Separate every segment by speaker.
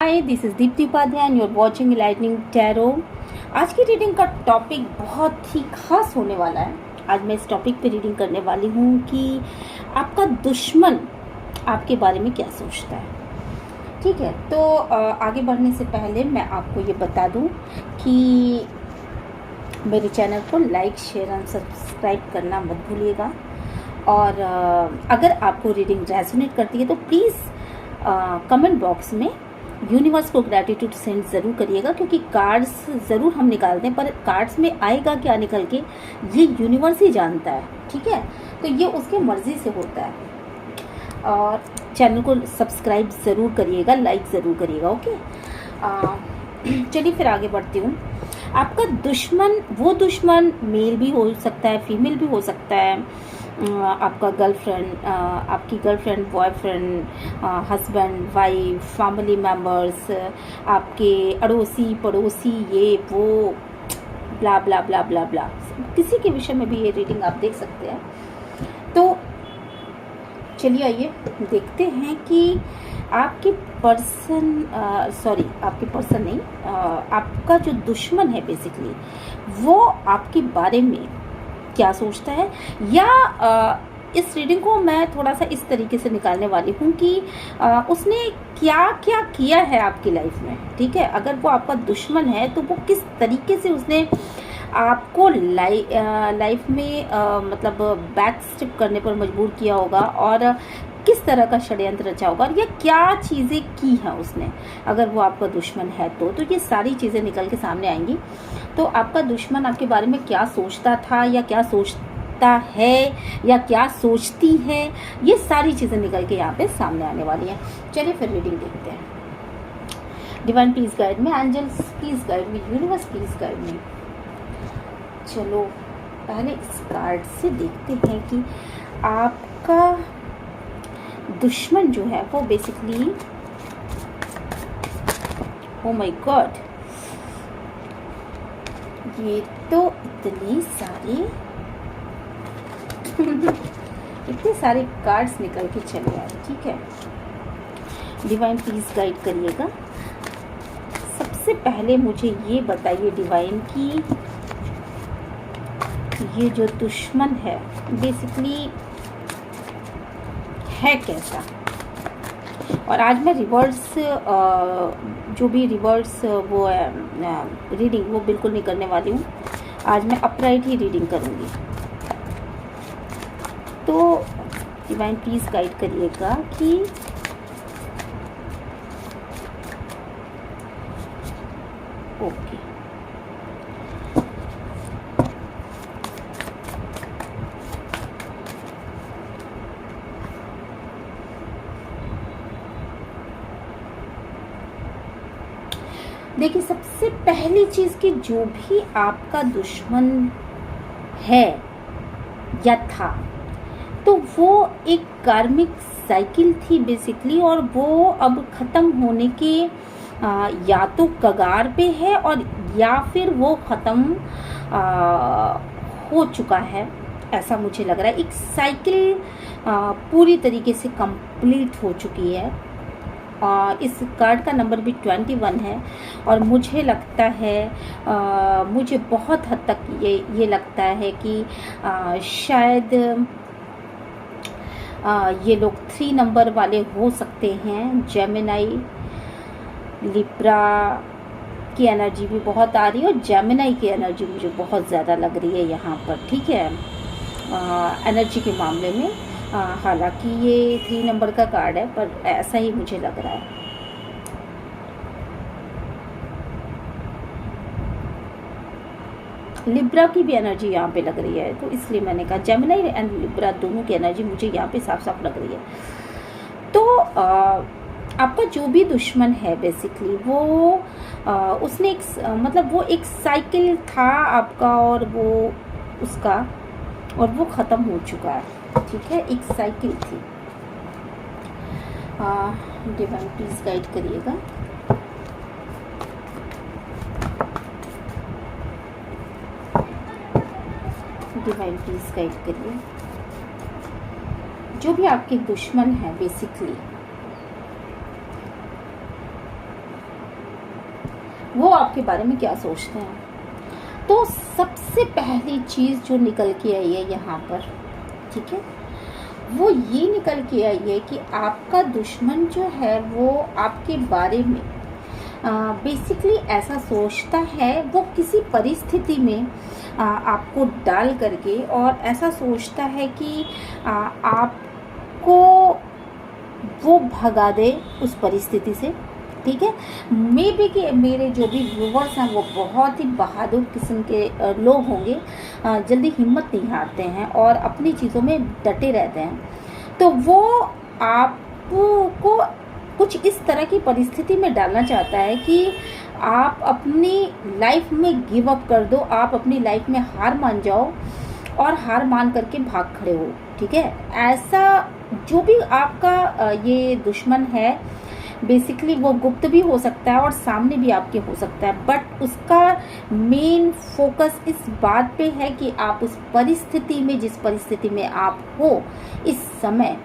Speaker 1: Hi, this is Deepti Upadhyay and you are watching Lightning Tarot. आज की reading का topic बहुत ही खास होने वाला है। आज मैं इस टॉपिक पे रीडिंग करने वाली हूँ कि आपका दुश्मन आपके बारे में क्या सोचता है। ठीक है, तो आगे बढ़ने से पहले मैं आपको ये बता दूँ कि मेरे चैनल को लाइक, शेयर एंड सब्सक्राइब करना मत भूलिएगा। और अगर आपको रीडिंग रेजोनेट करती है तो प्लीज़ कमेंट बॉक्स में यूनिवर्स को ग्रैटिट्यूड सेंड ज़रूर करिएगा, क्योंकि कार्ड्स ज़रूर हम निकालते हैं पर कार्ड्स में आएगा क्या निकल के ये यूनिवर्स ही जानता है। ठीक है, तो ये उसके मर्ज़ी से होता है। और चैनल को सब्सक्राइब ज़रूर करिएगा, लाइक ज़रूर करिएगा। ओके, चलिए फिर आगे बढ़ती हूँ। आपका दुश्मन, वो दुश्मन मेल भी हो सकता है, फीमेल भी हो सकता है। आपका गर्लफ्रेंड, आपकी girlfriend, boyfriend, husband, wife, family members, आपके अड़ोसी पड़ोसी, ये वो ब्ला ब्ला ब्ला ब्ला ब्ला, किसी के विषय में भी ये रीडिंग आप देख सकते हैं। तो चलिए आइए देखते हैं कि आपके पर्सन नहीं, आपका जो दुश्मन है बेसिकली वो आपके बारे में क्या सोचता है। या इस रीडिंग को मैं थोड़ा सा इस तरीके से निकालने वाली हूँ कि उसने क्या क्या किया है आपकी लाइफ में। ठीक है, अगर वो आपका दुश्मन है तो वो किस तरीके से उसने आपको लाइफ में मतलब बैक स्टेप करने पर मजबूर किया होगा, और किस तरह का षड्यंत्र रचा होगा, या क्या चीज़ें की हैं उसने अगर वो आपका दुश्मन है तो ये सारी चीज़ें निकल के सामने आएंगी। तो आपका दुश्मन आपके बारे में क्या सोचता था, या क्या सोचता है, या क्या सोचती है, ये सारी चीज़ें निकल के यहाँ पे सामने आने वाली हैं। चलिए फिर रीडिंग देखते हैं। Divine please guide me, angels please guide me, universe please guide me. चलो पहले इस कार्ड से देखते हैं कि आपका दुश्मन जो है वो बेसिकली, ओ माय गॉड, ये तो इतने सारे कार्ड्स निकल के चले आए। ठीक है, डिवाइन प्लीज गाइड करिएगा। सबसे पहले मुझे ये बताइए डिवाइन की ये जो दुश्मन है बेसिकली है कैसा। और आज मैं रिवर्स, जो भी रिवर्स वो है रीडिंग, वो बिल्कुल नहीं करने वाली हूँ। आज मैं अपराइट ही रीडिंग करूँगी। तो डिवाइन प्लीज गाइड करिएगा कि ओके, देखिए सबसे पहली चीज़ कि जो भी आपका दुश्मन है या था, तो वो एक कार्मिक साइकिल थी बेसिकली, और वो अब ख़त्म होने के या तो कगार पे है और या फिर वो ख़त्म हो चुका है, ऐसा मुझे लग रहा है। एक साइकिल पूरी तरीके से कंप्लीट हो चुकी है। इस कार्ड का नंबर भी 21 है, और मुझे लगता है मुझे बहुत हद तक ये लगता है कि शायद ये लोग 3 नंबर वाले हो सकते हैं। जेमिनाई, लिब्रा की एनर्जी भी बहुत आ रही है, और जेमिनाई की एनर्जी मुझे बहुत ज़्यादा लग रही है यहाँ पर। ठीक है, एनर्जी के मामले में हालांकि ये 3 नंबर का कार्ड है, पर ऐसा ही मुझे लग रहा है। लिब्रा की भी एनर्जी यहाँ पे लग रही है, तो इसलिए मैंने कहा जेमिनी एंड लिब्रा दोनों की एनर्जी मुझे यहाँ पे साफ साफ लग रही है। तो आपका जो भी दुश्मन है बेसिकली वो उसने एक मतलब वो एक साइकिल था आपका, और वो उसका, और वो ख़त्म हो चुका है। ठीक है, एक साइकिल थी। डिवाइन प्लीज गाइड करिएगा। डिवाइन प्लीज गाइड करिए। जो भी आपके दुश्मन है बेसिकली वो आपके बारे में क्या सोचते हैं। तो सबसे पहली चीज़ जो निकल के आई है यहाँ पर, ठीक है, वो ये निकल के आई है कि आपका दुश्मन जो है वो आपके बारे में बेसिकली ऐसा सोचता है, वो किसी परिस्थिति में आपको डाल करके और ऐसा सोचता है कि आपको वो भगा दे उस परिस्थिति से, ठीक है। मे बी कि मेरे जो भी व्यूवर्स हैं वो बहुत ही बहादुर किस्म के लोग होंगे, जल्दी हिम्मत नहीं हारते हैं और अपनी चीज़ों में डटे रहते हैं। तो वो आपको कुछ इस तरह की परिस्थिति में डालना चाहता है कि आप अपनी लाइफ में गिव अप कर दो, आप अपनी लाइफ में हार मान जाओ और हार मान करके भाग खड़े हो, ठीक है। ऐसा जो भी आपका ये दुश्मन है, बेसिकली वो गुप्त भी हो सकता है और सामने भी आपके हो सकता है, बट उसका मेन फोकस इस बात पे है कि आप उस परिस्थिति में, जिस परिस्थिति में आप हो इस समय,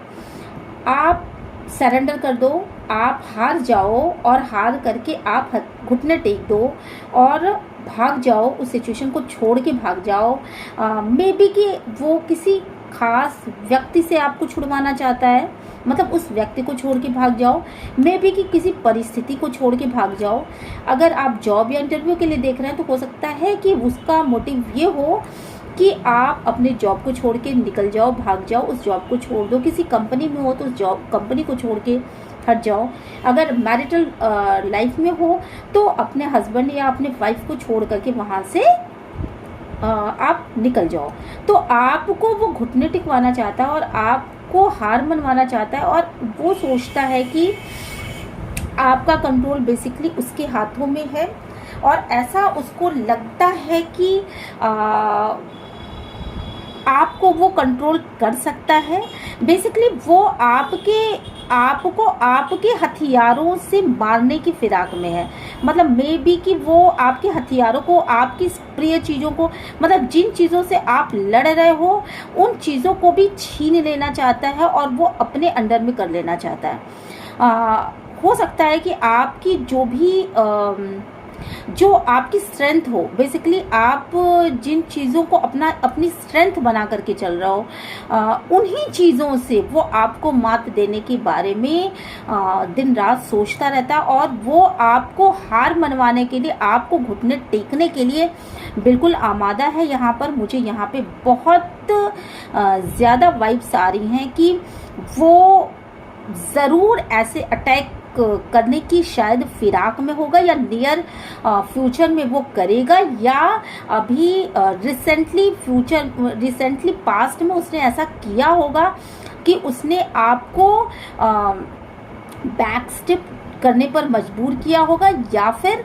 Speaker 1: आप सरेंडर कर दो, आप हार जाओ और हार करके आप घुटने टेक दो और भाग जाओ, उस सिचुएशन को छोड़ के भाग जाओ। मे बी कि वो किसी खास व्यक्ति से आपको छुड़वाना चाहता है, मतलब उस व्यक्ति को छोड़ के भाग जाओ, मे बी कि किसी परिस्थिति को छोड़ के भाग जाओ। अगर आप जॉब या इंटरव्यू के लिए देख रहे हैं तो हो सकता है कि उसका मोटिव ये हो कि आप अपने जॉब को छोड़ के निकल जाओ, भाग जाओ, उस जॉब को छोड़ दो। किसी कंपनी में हो तो उस जॉब कंपनी को छोड़ के हट जाओ। अगर मैरिटल लाइफ में हो तो अपने हस्बैंड या अपने वाइफ को छोड़ करके वहाँ से आप निकल जाओ। तो आपको वो घुटने टिकवाना चाहता है और आपको हार मनवाना चाहता है और वो सोचता है कि आपका कंट्रोल बेसिकली उसके हाथों में है और ऐसा उसको लगता है कि आपको वो कंट्रोल कर सकता है। बेसिकली वो आपको आपके हथियारों से मारने की फिराक में है, मतलब मे बी कि वो आपके हथियारों को, आपकी प्रिय चीज़ों को, मतलब जिन चीज़ों से आप लड़ रहे हो उन चीज़ों को भी छीन लेना चाहता है और वो अपने अंडर में कर लेना चाहता है। हो सकता है कि आपकी जो आपकी स्ट्रेंथ हो, बेसिकली आप जिन चीज़ों को अपनी स्ट्रेंथ बना करके चल रहे हो, उन्हीं चीज़ों से वो आपको मात देने के बारे में दिन रात सोचता रहता है और वो आपको हार मनवाने के लिए, आपको घुटने टेकने के लिए बिल्कुल आमादा है। यहाँ पर मुझे यहाँ पे बहुत ज़्यादा वाइब्स आ रही हैं कि वो ज़रूर ऐसे अटैक करने की शायद फिराक में होगा या नियर फ्यूचर में वो करेगा, या अभी रिसेंटली पास्ट में उसने ऐसा किया होगा कि उसने आपको बैक स्टेप करने पर मजबूर किया होगा, या फिर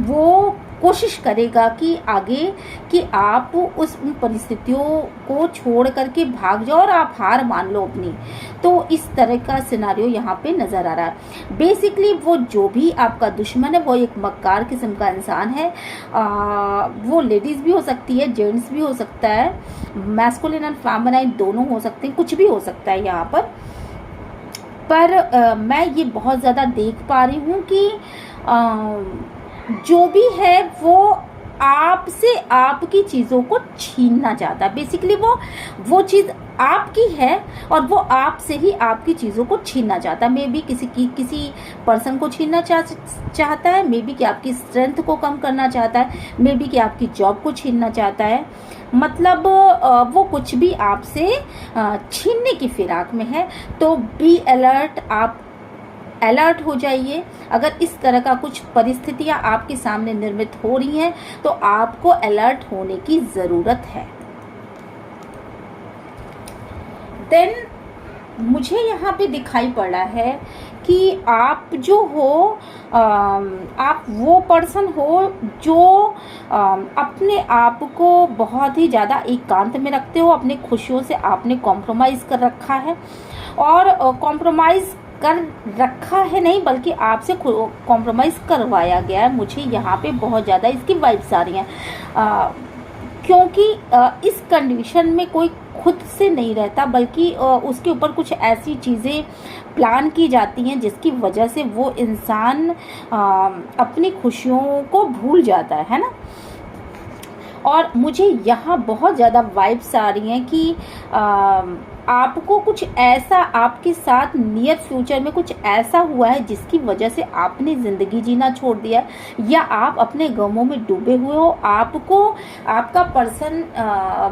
Speaker 1: वो कोशिश करेगा कि आगे कि आप उन परिस्थितियों को छोड़ करके भाग जाओ और आप हार मान लो अपनी। तो इस तरह का सिनारियो यहाँ पे नज़र आ रहा है। बेसिकली वो जो भी आपका दुश्मन है वो एक मक्कार किस्म का इंसान है। वो लेडीज़ भी हो सकती है, जेंट्स भी हो सकता है, मैस्कुलिन एंड फेमिनाइन दोनों हो सकते हैं, कुछ भी हो सकता है यहाँ पर मैं ये बहुत ज़्यादा देख पा रही हूँ कि जो भी है वो आपसे आपकी चीज़ों को छीनना चाहता है। बेसिकली वो चीज़ आपकी है और वो आपसे ही आपकी चीज़ों को छीनना चाहता है। मे बी किसी पर्सन को छीनना चाहता है, मे बी कि आपकी स्ट्रेंथ को कम करना चाहता है, मे बी कि आपकी जॉब को छीनना चाहता है। मतलब वो कुछ भी आपसे छीनने की फिराक में है। तो बी अलर्ट, आप अलर्ट हो जाइए। अगर इस तरह का कुछ परिस्थितियां आपके सामने निर्मित हो रही हैं तो आपको अलर्ट होने की ज़रूरत है। देन मुझे यहाँ पे दिखाई पड़ा है कि आप जो हो, आप वो पर्सन हो जो अपने आप को बहुत ही ज़्यादा एकांत में रखते हो। अपने खुशियों से आपने कॉम्प्रोमाइज़ कर रखा है, और कॉम्प्रोमाइज़ कर रखा है नहीं बल्कि आपसे कॉम्प्रोमाइज़ करवाया गया है। मुझे यहाँ पे बहुत ज़्यादा इसकी वाइब्स आ रही हैं, क्योंकि इस कंडीशन में कोई खुद से नहीं रहता, बल्कि उसके ऊपर कुछ ऐसी चीज़ें प्लान की जाती हैं जिसकी वजह से वो इंसान अपनी खुशियों को भूल जाता है ना। और मुझे यहाँ बहुत ज़्यादा वाइब्स आ रही हैं कि आपको कुछ ऐसा आपके साथ नियर फ्यूचर में कुछ ऐसा हुआ है जिसकी वजह से आपने ज़िंदगी जीना छोड़ दिया है, या आप अपने गमों में डूबे हुए हो। आपको आपका पर्सन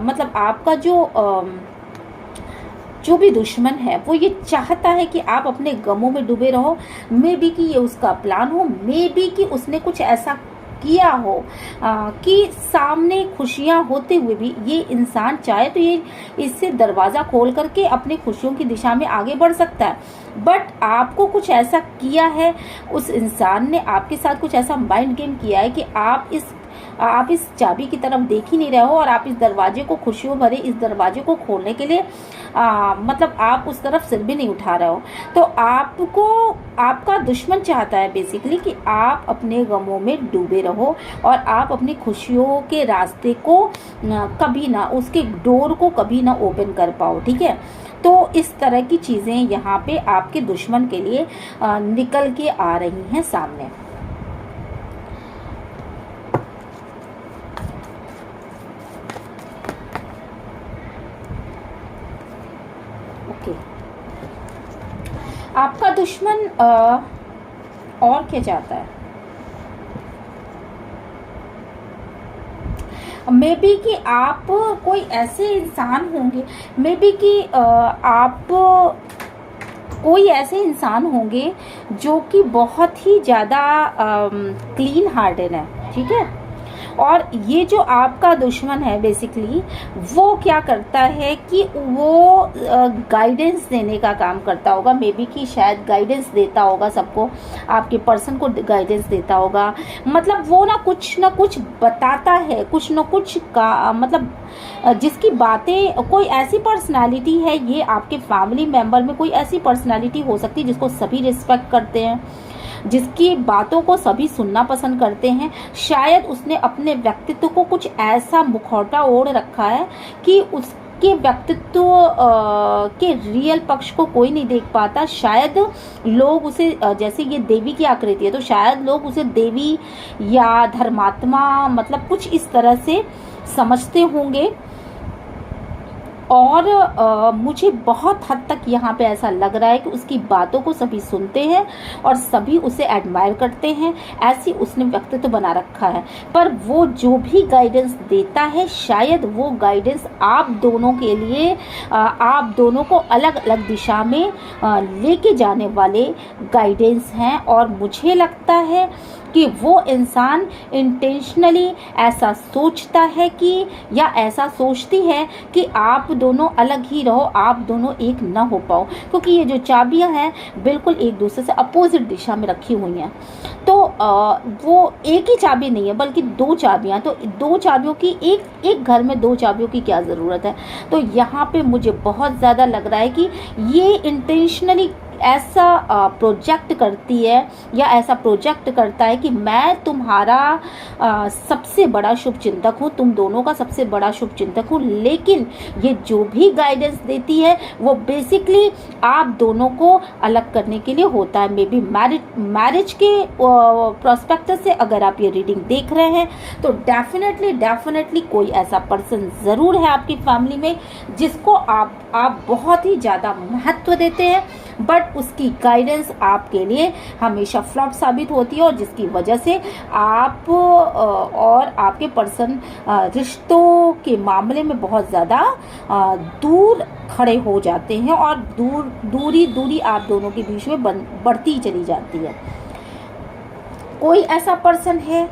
Speaker 1: मतलब आपका जो भी दुश्मन है वो ये चाहता है कि आप अपने गमों में डूबे रहो। मे बी कि ये उसका प्लान हो, मे बी कि उसने कुछ ऐसा किया हो कि सामने खुशियां होते हुए भी ये इंसान चाहे तो ये इससे दरवाज़ा खोल करके अपनी खुशियों की दिशा में आगे बढ़ सकता है, बट आपको कुछ ऐसा किया है, उस इंसान ने आपके साथ कुछ ऐसा माइंड गेम किया है कि आप इस चाबी की तरफ देख ही नहीं रहे हो, और आप इस दरवाजे को, खुशियों भरे इस दरवाजे को खोलने के लिए मतलब आप उस तरफ सिर भी नहीं उठा रहे हो। तो आपको आपका दुश्मन चाहता है बेसिकली कि आप अपने गमों में डूबे रहो और आप अपनी खुशियों के रास्ते को कभी ना, उसके डोर को कभी ना ओपन कर पाओ, ठीक है। तो इस तरह की चीज़ें यहाँ पे आपके दुश्मन के लिए निकल के आ रही हैं सामने। ओके, आपका दुश्मन और क्या चाहता है? मे बी कि आप कोई ऐसे इंसान होंगे, मे बी कि आप कोई ऐसे इंसान होंगे जो कि बहुत ही ज़्यादा क्लीन हार्टेड है, ठीक है। और ये जो आपका दुश्मन है बेसिकली वो क्या करता है कि वो गाइडेंस देने का काम करता होगा। मे बी कि शायद गाइडेंस देता होगा सबको, आपके पर्सन को गाइडेंस देता होगा। मतलब वो ना कुछ बताता है, कुछ न कुछ का मतलब जिसकी बातें, कोई ऐसी पर्सनालिटी है, ये आपके फैमिली मेंबर में कोई ऐसी पर्सनालिटी हो सकती है जिसको सभी रिस्पेक्ट करते हैं, जिसकी बातों को सभी सुनना पसंद करते हैं। शायद उसने अपने व्यक्तित्व को कुछ ऐसा मुखौटा ओढ़ रखा है कि उसके व्यक्तित्व के रियल पक्ष को कोई नहीं देख पाता। शायद लोग उसे, जैसे ये देवी की आकृति है, तो शायद लोग उसे देवी या धर्मात्मा मतलब कुछ इस तरह से समझते होंगे। और मुझे बहुत हद तक यहाँ पे ऐसा लग रहा है कि उसकी बातों को सभी सुनते हैं और सभी उसे एडमायर करते हैं, ऐसी उसने व्यक्तित्व बना रखा है। पर वो जो भी गाइडेंस देता है, शायद वो गाइडेंस आप दोनों के लिए, आप दोनों को अलग अलग दिशा में लेके जाने वाले गाइडेंस हैं। और मुझे लगता है कि वो इंसान इंटेंशनली ऐसा सोचता है कि, या ऐसा सोचती है कि आप दोनों अलग ही रहो, आप दोनों एक ना हो पाओ, क्योंकि ये जो चाबियां हैं बिल्कुल एक दूसरे से अपोजिट दिशा में रखी हुई हैं। तो वो एक ही चाबी नहीं है बल्कि दो चाबियां, तो दो चाबियों की, एक घर में दो चाबियों की क्या ज़रूरत है। तो यहाँ पे मुझे बहुत ज़्यादा लग रहा है कि ये इंटेंशनली ऐसा प्रोजेक्ट करती है या ऐसा प्रोजेक्ट करता है कि मैं तुम्हारा सबसे बड़ा शुभ चिंतक हूँ, तुम दोनों का सबसे बड़ा शुभ चिंतक हूँ। लेकिन ये जो भी गाइडेंस देती है वो बेसिकली आप दोनों को अलग करने के लिए होता है। मे बी मैरिज के प्रोस्पेक्टस से अगर आप ये रीडिंग देख रहे हैं तो डेफिनेटली कोई ऐसा पर्सन ज़रूर है आपकी फैमिली में जिसको आप बहुत ही ज़्यादा महत्व देते हैं, बट उसकी गाइडेंस आपके लिए हमेशा फ्लॉप साबित होती है, और जिसकी वजह से आप और आपके पर्सन रिश्तों के मामले में बहुत ज़्यादा दूर खड़े हो जाते हैं, और दूरी आप दोनों के बीच में बढ़ती चली जाती है। कोई ऐसा पर्सन है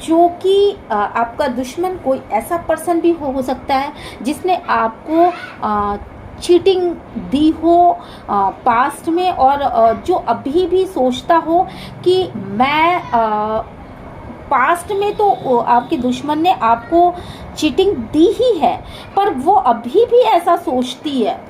Speaker 1: जो कि आपका दुश्मन, कोई ऐसा पर्सन भी हो सकता है जिसने आपको चीटिंग दी हो पास्ट में, और जो अभी भी सोचता हो कि मैं पास्ट में तो आपके दुश्मन ने आपको चीटिंग दी ही है, पर वो अभी भी ऐसा सोचती है।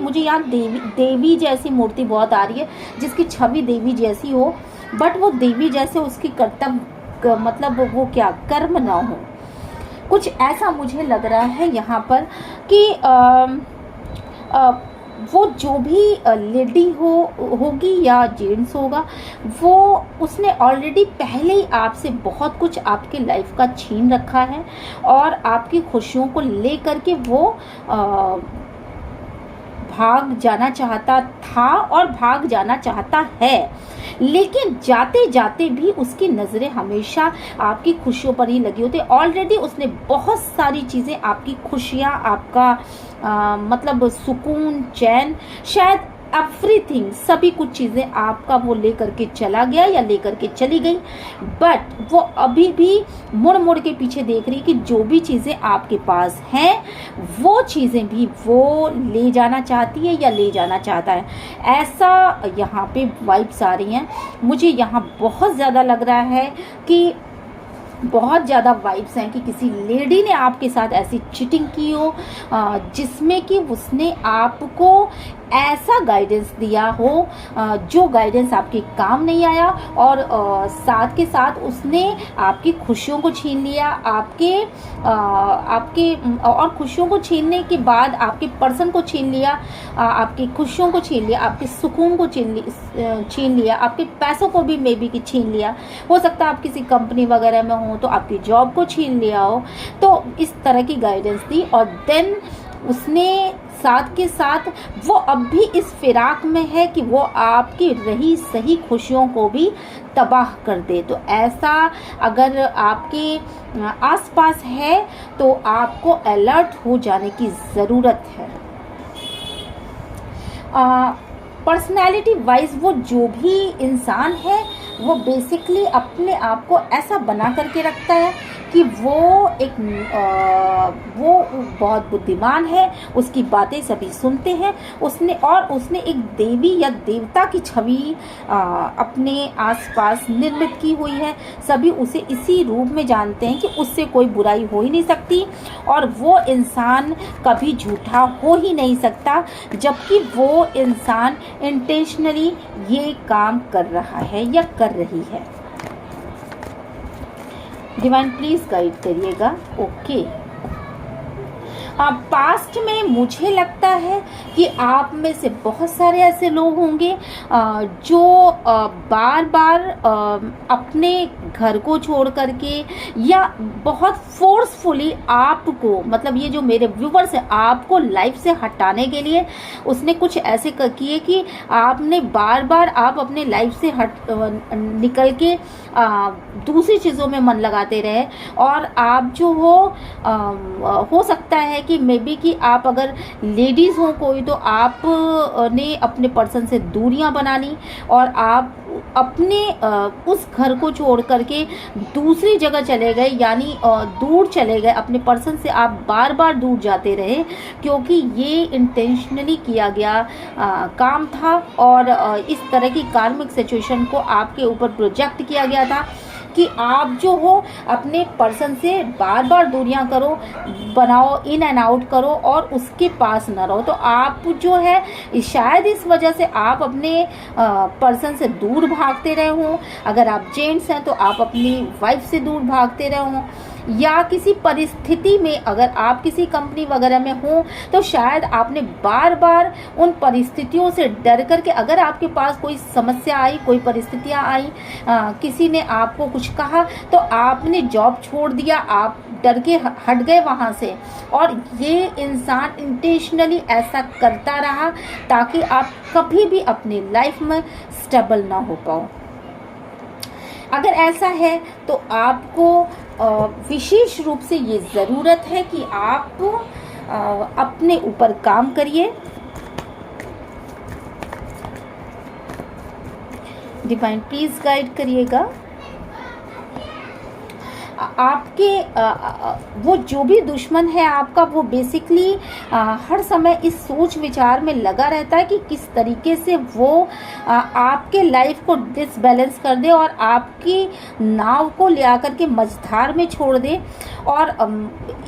Speaker 1: मुझे यहाँ देवी जैसी मूर्ति बहुत आ रही है, जिसकी छवि देवी जैसी हो, बट वो देवी जैसे उसकी कर्तव्य मतलब वो क्या कर्म ना हो। कुछ ऐसा मुझे लग रहा है यहाँ पर कि वो जो भी लेडी होगी या जेंट्स होगा, वो उसने ऑलरेडी पहले ही आपसे बहुत कुछ आपके लाइफ का छीन रखा है और आपकी खुशियों को लेकर के वो भाग जाना चाहता था और भाग जाना चाहता है। लेकिन जाते जाते भी उसकी नज़रें हमेशा आपकी खुशियों पर ही लगी होती है। ऑलरेडी उसने बहुत सारी चीज़ें, आपकी खुशियाँ, आपका मतलब सुकून, चैन, शायद एवरीथिंग, सभी कुछ चीज़ें आपका वो लेकर के चला गया या लेकर के चली गई। बट वो अभी भी मुड़ मुड़ के पीछे देख रही कि जो भी चीज़ें आपके पास हैं वो चीज़ें भी वो ले जाना चाहती है या ले जाना चाहता है। ऐसा यहाँ पे वाइब्स आ रही हैं। मुझे यहाँ बहुत ज़्यादा लग रहा है कि बहुत ज़्यादा वाइब्स हैं कि किसी लेडी ने आपके साथ ऐसी चीटिंग की हो, जिसमें कि उसने आपको ऐसा गाइडेंस दिया हो जो गाइडेंस आपके काम नहीं आया, और साथ के साथ उसने आपकी खुशियों को छीन लिया, आपके और खुशियों को छीनने के बाद आपके पर्सन को छीन लिया, आपकी खुशियों को छीन लिया, आपके सुकून को छीन लिया, आपके पैसों को भी मे बी कि छीन लिया। हो सकता है आप किसी कंपनी वगैरह में हो तो आपकी जॉब को छीन लिया हो। तो इस तरह की गाइडेंस दी, और देन उसने साथ के साथ वो अब भी इस फिराक में है कि वो आपकी रही सही खुशियों को भी तबाह कर दे। तो ऐसा अगर आपके आसपास है तो आपको अलर्ट हो जाने की ज़रूरत है। पर्सनैलिटी वाइज वो जो भी इंसान है वो बेसिकली अपने आप को ऐसा बना करके रखता है कि वो बहुत बुद्धिमान है, उसकी बातें सभी सुनते हैं। उसने एक देवी या देवता की छवि अपने आसपास निर्मित की हुई है। सभी उसे इसी रूप में जानते हैं कि उससे कोई बुराई हो ही नहीं सकती और वो इंसान कभी झूठा हो ही नहीं सकता, जबकि वो इंसान इंटेंशनली ये काम कर रहा है या कर रही है। डिवाइन प्लीज गाइड करिएगा। ओके, पास्ट में मुझे लगता है कि आप में से बहुत सारे ऐसे लोग होंगे जो बार बार अपने घर को छोड़ करके या बहुत फोर्सफुली आपको, मतलब ये जो मेरे व्यूवर्स हैं, आपको लाइफ से हटाने के लिए उसने कुछ ऐसे किए कि आपने बार बार आप अपने लाइफ से निकल के दूसरी चीज़ों में मन लगाते रहे। और आप जो हो सकता है कि मे बी कि आप अगर लेडीज़ हो कोई, तो आप ने अपने पर्सन से दूरियां बना ली और आप अपने उस घर को छोड़ करके दूसरी जगह चले गए, यानी दूर चले गए अपने पर्सन से। आप बार बार दूर जाते रहे क्योंकि ये इंटेंशनली किया गया काम था और इस तरह की कार्मिक सिचुएशन को आपके ऊपर प्रोजेक्ट किया गया था कि आप जो हो अपने पर्सन से बार बार दूरियां करो, बनाओ, इन एंड आउट करो और उसके पास न रहो। तो आप जो है शायद इस वजह से आप अपने पर्सन से दूर भागते रहे हो। अगर आप जेंट्स हैं तो आप अपनी वाइफ से दूर भागते रहे हो, या किसी परिस्थिति में अगर आप किसी कंपनी वगैरह में हो तो शायद आपने बार बार उन परिस्थितियों से डर करके, अगर आपके पास कोई समस्या आई, कोई परिस्थितियां आई, किसी ने आपको कुछ कहा तो आपने जॉब छोड़ दिया, आप डर के हट गए वहाँ से। और ये इंसान इंटेंशनली ऐसा करता रहा ताकि आप कभी भी अपनी लाइफ में स्टेबल ना हो पाओ। अगर ऐसा है तो आपको विशेष रूप से ये ज़रूरत है कि आप अपने ऊपर काम करिए। डिवाइन प्लीज गाइड करिएगा। आपके वो जो भी दुश्मन है आपका, वो बेसिकली हर समय इस सोच विचार में लगा रहता है कि किस तरीके से वो आपके लाइफ को डिसबैलेंस कर दे और आपकी नाव को ले आकर के मझधार में छोड़ दे, और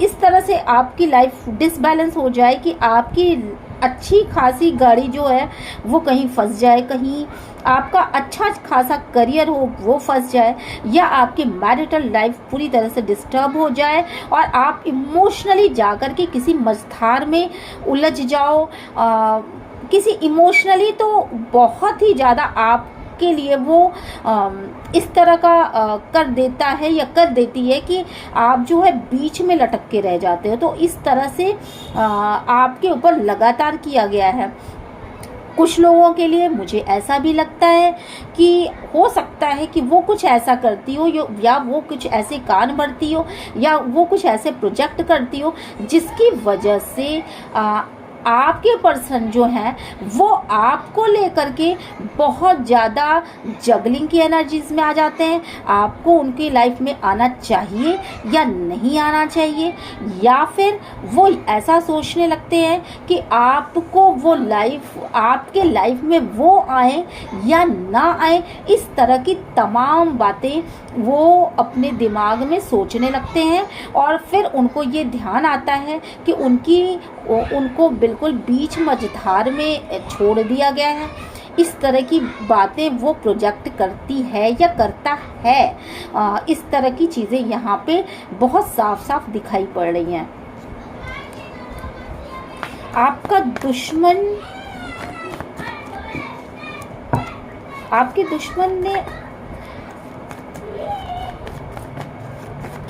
Speaker 1: इस तरह से आपकी लाइफ डिसबैलेंस हो जाए कि आपकी अच्छी खासी गाड़ी जो है वो कहीं फंस जाए, कहीं आपका अच्छा खासा करियर हो वो फंस जाए, या आपकी मैरिटल लाइफ पूरी तरह से डिस्टर्ब हो जाए और आप इमोशनली जाकर के किसी मझधार में उलझ जाओ। किसी इमोशनली तो बहुत ही ज़्यादा आपके लिए वो इस तरह का कर देता है या कर देती है कि आप जो है बीच में लटक के रह जाते हो। तो इस तरह से आपके ऊपर लगातार किया गया है। कुछ लोगों के लिए मुझे ऐसा भी लगता है कि हो सकता है कि वो कुछ ऐसा करती हो, या वो कुछ ऐसे कान भरती हो, या वो कुछ ऐसे प्रोजेक्ट करती हो जिसकी वजह से आपके पर्सन जो हैं वो आपको लेकर के बहुत ज़्यादा जगलिंग की एनर्जीज में आ जाते हैं। आपको उनकी लाइफ में आना चाहिए या नहीं आना चाहिए, या फिर वो ऐसा सोचने लगते हैं कि आपको वो लाइफ, आपके लाइफ में वो आए या ना आए, इस तरह की तमाम बातें वो अपने दिमाग में सोचने लगते हैं। और फिर उनको ये ध्यान आता है कि उनको बिल्कुल बीच मझधार में छोड़ दिया गया है। इस तरह की बातें वो प्रोजेक्ट करती है या करता है। इस तरह की चीज़ें यहाँ पे बहुत साफ साफ दिखाई पड़ रही हैं। आपका दुश्मन, आपके दुश्मन ने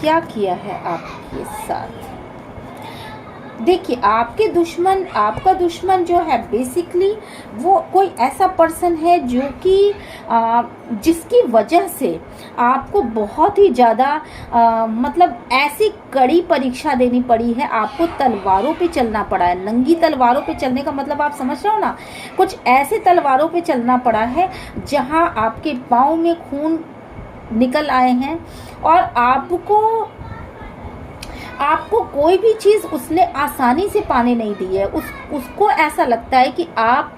Speaker 1: क्या किया है आपके साथ? देखिए, आपका दुश्मन जो है बेसिकली वो कोई ऐसा पर्सन है जो कि जिसकी वजह से आपको बहुत ही ज़्यादा मतलब ऐसी कड़ी परीक्षा देनी पड़ी है। आपको तलवारों पे चलना पड़ा है। नंगी तलवारों पे चलने का मतलब आप समझ रहे हो ना, कुछ ऐसे तलवारों पे चलना पड़ा है जहां आपके पाँव में खून निकल आए हैं, और आपको कोई भी चीज़ उसने आसानी से पाने नहीं दी है। उसको ऐसा लगता है कि आप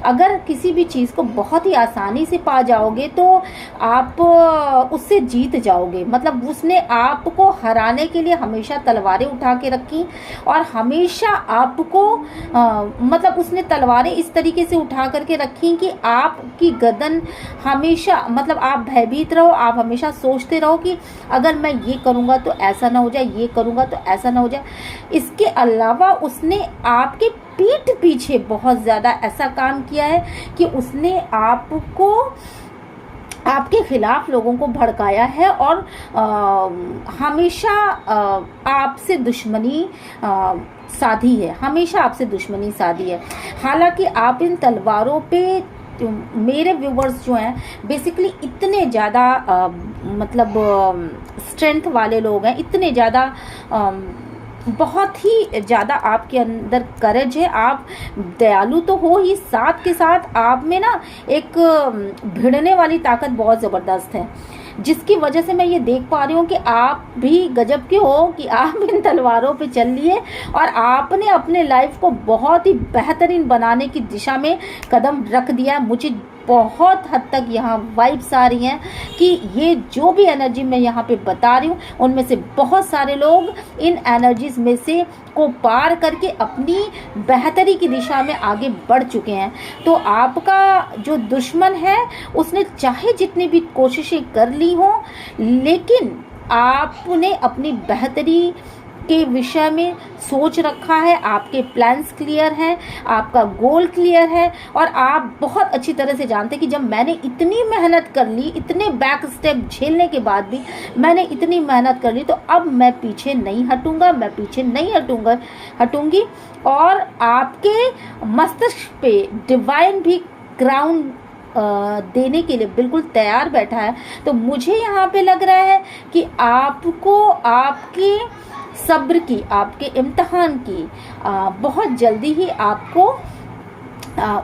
Speaker 1: अगर किसी भी चीज़ को बहुत ही आसानी से पा जाओगे तो आप उससे जीत जाओगे। मतलब उसने आपको हराने के लिए हमेशा तलवारें उठा के रखी, और हमेशा आपको मतलब उसने तलवारें इस तरीके से उठा करके रखी कि आपकी गर्दन हमेशा, मतलब आप भयभीत रहो, आप हमेशा सोचते रहो कि अगर मैं ये करूँगा तो ऐसा ना हो जाए, ये करूँगा तो ऐसा ना हो जाए। इसके अलावा उसने आपके पीठ पीछे बहुत ज़्यादा ऐसा काम किया है कि उसने आपको, आपके खिलाफ लोगों को भड़काया है, और हमेशा आपसे दुश्मनी साधी है, हमेशा आपसे दुश्मनी साधी है। हालांकि आप इन तलवारों पे, मेरे व्यूवर्स जो हैं बेसिकली इतने ज़्यादा मतलब स्ट्रेंथ वाले लोग हैं, इतने ज़्यादा बहुत ही ज़्यादा आपके अंदर करेज है। आप दयालु तो हो ही, साथ के साथ आप में ना एक भिड़ने वाली ताकत बहुत ज़बरदस्त है, जिसकी वजह से मैं ये देख पा रही हूँ कि आप भी गजब के हो कि आप इन तलवारों पे चल लिए और आपने अपने लाइफ को बहुत ही बेहतरीन बनाने की दिशा में कदम रख दिया। मुझे बहुत हद तक यहाँ वाइब्स आ रही हैं कि ये जो भी एनर्जी मैं यहाँ पे बता रही हूँ उनमें से बहुत सारे लोग इन एनर्जीज में से को पार करके अपनी बेहतरी की दिशा में आगे बढ़ चुके हैं। तो आपका जो दुश्मन है उसने चाहे जितनी भी कोशिशें कर ली हों, लेकिन आपने अपनी बेहतरी के विषय में सोच रखा है, आपके प्लान्स क्लियर हैं, आपका गोल क्लियर है, और आप बहुत अच्छी तरह से जानते हैं कि जब मैंने इतनी मेहनत कर ली, इतने बैक स्टेप झेलने के बाद भी मैंने इतनी मेहनत कर ली, तो अब मैं पीछे नहीं हटूंगा, मैं पीछे नहीं हटूंगी। और आपके मस्तिष्क पे डिवाइन भी क्राउन देने के लिए बिल्कुल तैयार बैठा है। तो मुझे यहाँ पे लग रहा है कि आपको आपके सब्र की, आपके इम्तिहान की बहुत जल्दी ही आपको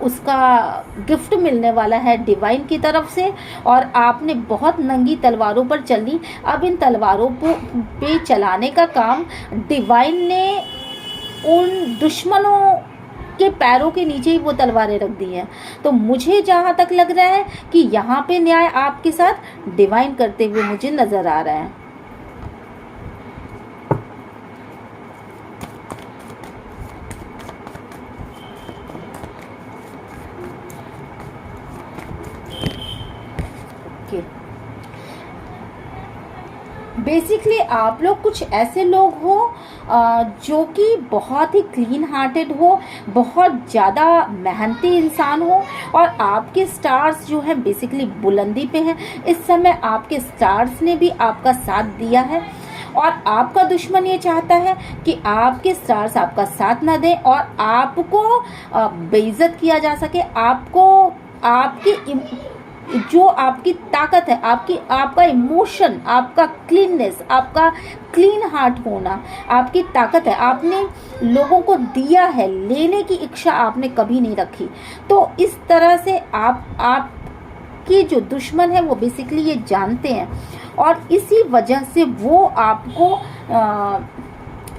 Speaker 1: उसका गिफ्ट मिलने वाला है डिवाइन की तरफ से। और आपने बहुत नंगी तलवारों पर चली, अब इन तलवारों पे चलाने का काम डिवाइन ने उन दुश्मनों के पैरों के नीचे ही वो तलवारें रख दी हैं। तो मुझे जहाँ तक लग रहा है कि यहाँ पे न्याय आपके साथ डिवाइन करते हुए मुझे नज़र आ रहा है। बेसिकली आप लोग कुछ ऐसे लोग हो जो कि बहुत ही क्लीन हार्टेड हो, बहुत ज़्यादा मेहनती इंसान हो, और आपके स्टार्स जो है बेसिकली बुलंदी पे हैं। इस समय आपके स्टार्स ने भी आपका साथ दिया है, और आपका दुश्मन ये चाहता है कि आपके स्टार्स आपका साथ ना दें और आपको बेइज्जत किया जा सके, आपको आपकी जो आपकी ताकत है, आपका इमोशन, आपका क्लीननेस, आपका क्लीन हार्ट होना आपकी ताकत है। आपने लोगों को दिया है, लेने की इच्छा आपने कभी नहीं रखी। तो इस तरह से आपकी जो दुश्मन है वो बेसिकली ये जानते हैं, और इसी वजह से वो आपको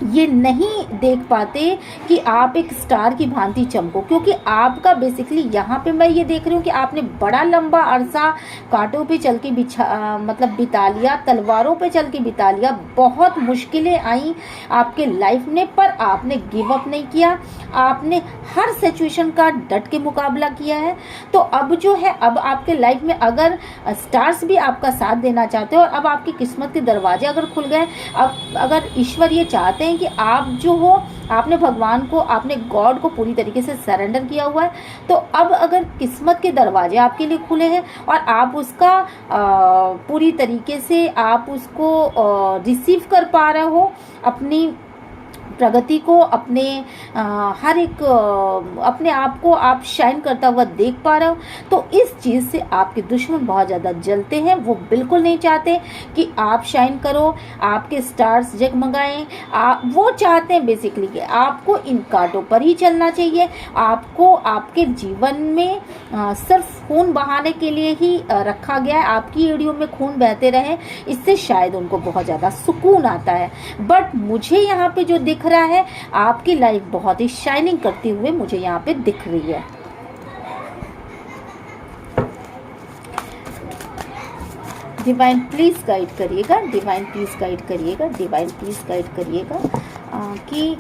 Speaker 1: ये नहीं देख पाते कि आप एक स्टार की भांति चमको, क्योंकि आपका बेसिकली यहाँ पे मैं ये देख रही हूँ कि आपने बड़ा लंबा अरसा कांटों पे चल के मतलब बिता लिया, तलवारों पे चल के बिता लिया। बहुत मुश्किलें आई आपके लाइफ में, पर आपने गिव अप नहीं किया, आपने हर सिचुएशन का डट के मुकाबला किया है। तो अब जो है, अब आपके लाइफ में अगर स्टार्स भी आपका साथ देना चाहते हो, और अब आपकी किस्मत के दरवाजे अगर खुल गए, अब अगर ईश्वर ये चाहते हैं कि आप जो हो, आपने भगवान को, आपने गॉड को पूरी तरीके से सरेंडर किया हुआ है, तो अब अगर किस्मत के दरवाजे आपके लिए खुले हैं और आप उसका पूरी तरीके से आप उसको रिसीव कर पा रहे हो, अपनी प्रगति को, अपने हर एक अपने आप को आप शाइन करता हुआ देख पा रहे हो, तो इस चीज़ से आपके दुश्मन बहुत ज़्यादा जलते हैं। वो बिल्कुल नहीं चाहते कि आप शाइन करो, आपके स्टार्स जगमगाएं। वो चाहते हैं बेसिकली कि आपको इन कांटों पर ही चलना चाहिए, आपको आपके जीवन में सिर्फ खून बहाने के लिए ही रखा गया है, आपकी एड़ियों में खून बहते रहे, इससे शायद उनको बहुत ज़्यादा सुकून आता है। बट मुझे यहाँ पे जो दिख रहा है, आपकी लाइफ बहुत ही शाइनिंग करते हुए मुझे यहाँ पे दिख रही है। डिवाइन प्लीज गाइड करिएगा, डिवाइन प्लीज गाइड करिएगा, डिवाइन प्लीज गाइड करिएगा कि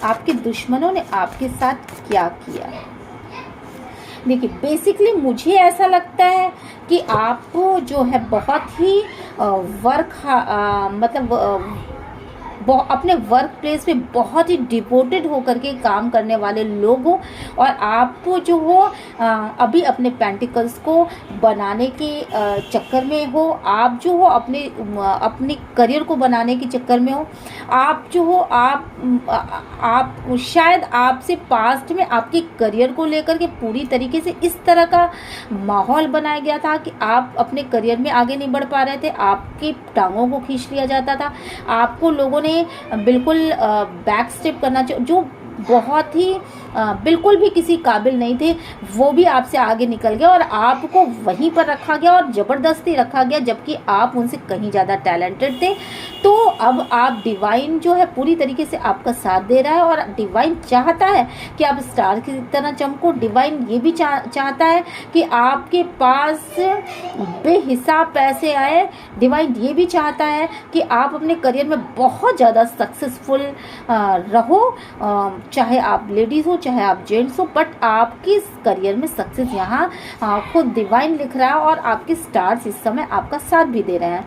Speaker 1: आपके दुश्मनों ने आपके साथ क्या किया। देखिए, बेसिकली मुझे ऐसा लगता है कि आप जो है बहुत ही अपने वर्क प्लेस में बहुत ही डिवोटेड होकर के काम करने वाले लोग हो, और आप जो हो अभी अपने पेंटिकल्स को बनाने के चक्कर में हो, आप जो हो अपने करियर को बनाने के चक्कर में हो, आप जो हो आप शायद आपसे पास्ट में आपके करियर को लेकर के पूरी तरीके से इस तरह का माहौल बनाया गया था कि आप अपने करियर में आगे नहीं बढ़ पा रहे थे, आपकी टांगों को खींच लिया जाता था, आपको लोगों ने बिल्कुल बैक स्टेप करना जो बहुत ही बिल्कुल भी किसी काबिल नहीं थे, वो भी आपसे आगे निकल गया और आपको वहीं पर रखा गया और ज़बरदस्ती रखा गया, जबकि आप उनसे कहीं ज़्यादा टैलेंटेड थे। तो अब आप डिवाइन जो है पूरी तरीके से आपका साथ दे रहा है, और डिवाइन चाहता है कि आप स्टार की तरह चमको। डिवाइन ये भी चाहता है कि आपके पास बेहिसाब पैसे आए। डिवाइन ये भी चाहता है कि आप अपने करियर में बहुत ज़्यादा सक्सेसफुल रहो, चाहे आप लेडीज़ हो चाहे आप जेंट्स हो, बट आपकी करियर में सक्सेस यहाँ खुद डिवाइन लिख रहा है, और आपके स्टार्स इस समय आपका साथ भी दे रहे हैं।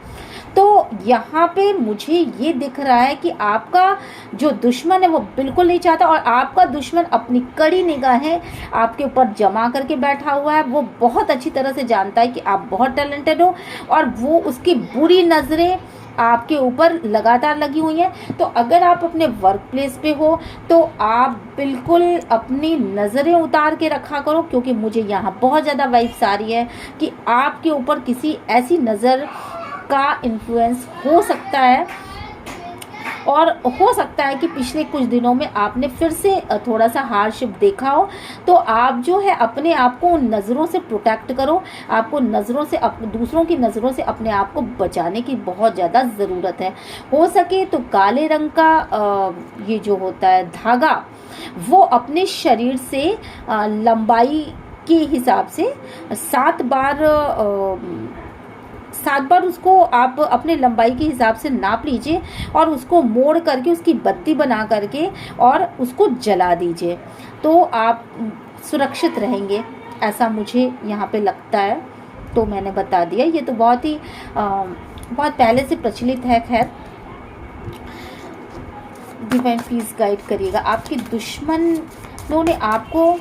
Speaker 1: तो यहाँ पे मुझे ये दिख रहा है कि आपका जो दुश्मन है वो बिल्कुल नहीं चाहता, और आपका दुश्मन अपनी कड़ी निगाहें आपके ऊपर जमा करके बैठा हुआ है। वो बहुत अच्छी तरह से जानता है कि आप बहुत टैलेंटेड हो, और वो उसकी बुरी नज़रें आपके ऊपर लगातार लगी हुई हैं। तो अगर आप अपने वर्क प्लेस पे हो तो आप बिल्कुल अपनी नज़रें उतार के रखा करो, क्योंकि मुझे यहाँ बहुत ज़्यादा वाइब्स आ रही है कि आपके ऊपर किसी ऐसी नज़र का इन्फ्लुएंस हो सकता है, और हो सकता है कि पिछले कुछ दिनों में आपने फिर से थोड़ा सा हार्डशिप देखा हो। तो आप जो है अपने आप को उन नज़रों से प्रोटेक्ट करो, आपको नज़रों से दूसरों की नज़रों से अपने आप को बचाने की बहुत ज़्यादा ज़रूरत है। हो सके तो काले रंग का ये जो होता है धागा, वो अपने शरीर से लंबाई के हिसाब से 7 बार उसको आप अपने लंबाई के हिसाब से नाप लीजिए, और उसको मोड़ करके उसकी बत्ती बना करके और उसको जला दीजिए, तो आप सुरक्षित रहेंगे, ऐसा मुझे यहाँ पे लगता है। तो मैंने बता दिया। ये तो बहुत ही बहुत पहले से प्रचलित है। खैर, डिवाइन प्लीज गाइड करिएगा। आपके दुश्मनों ने आपको,